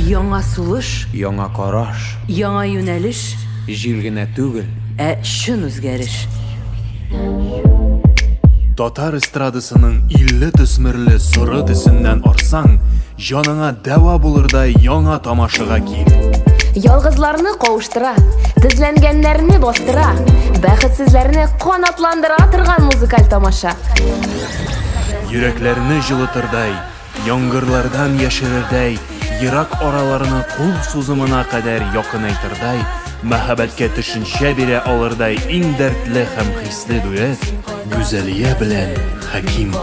Яңа сулыш, Яңа караш, яңа юнәлеш, җил генә түгел. чын үзгәреш. Татар эстрадасының 50 төсмерле соры төсеннән арсаң, җаныңа дәва булырдай яңа тамашага кил. Ялгызларны кавыштыра, тезләнгәннәрне бастыра, бәхетсезләрне канатландыра торган музыкаль тамаша. Йөрәкләрне җылытырдай, яңгырлардан яшерердәй, ерак араларны кул сузымына кадәр якынайтырдай, мәхәббәткә төшенчә бирә алырдай иң дәртле һәм хисле дуэт Гүзәлия белән Хәким.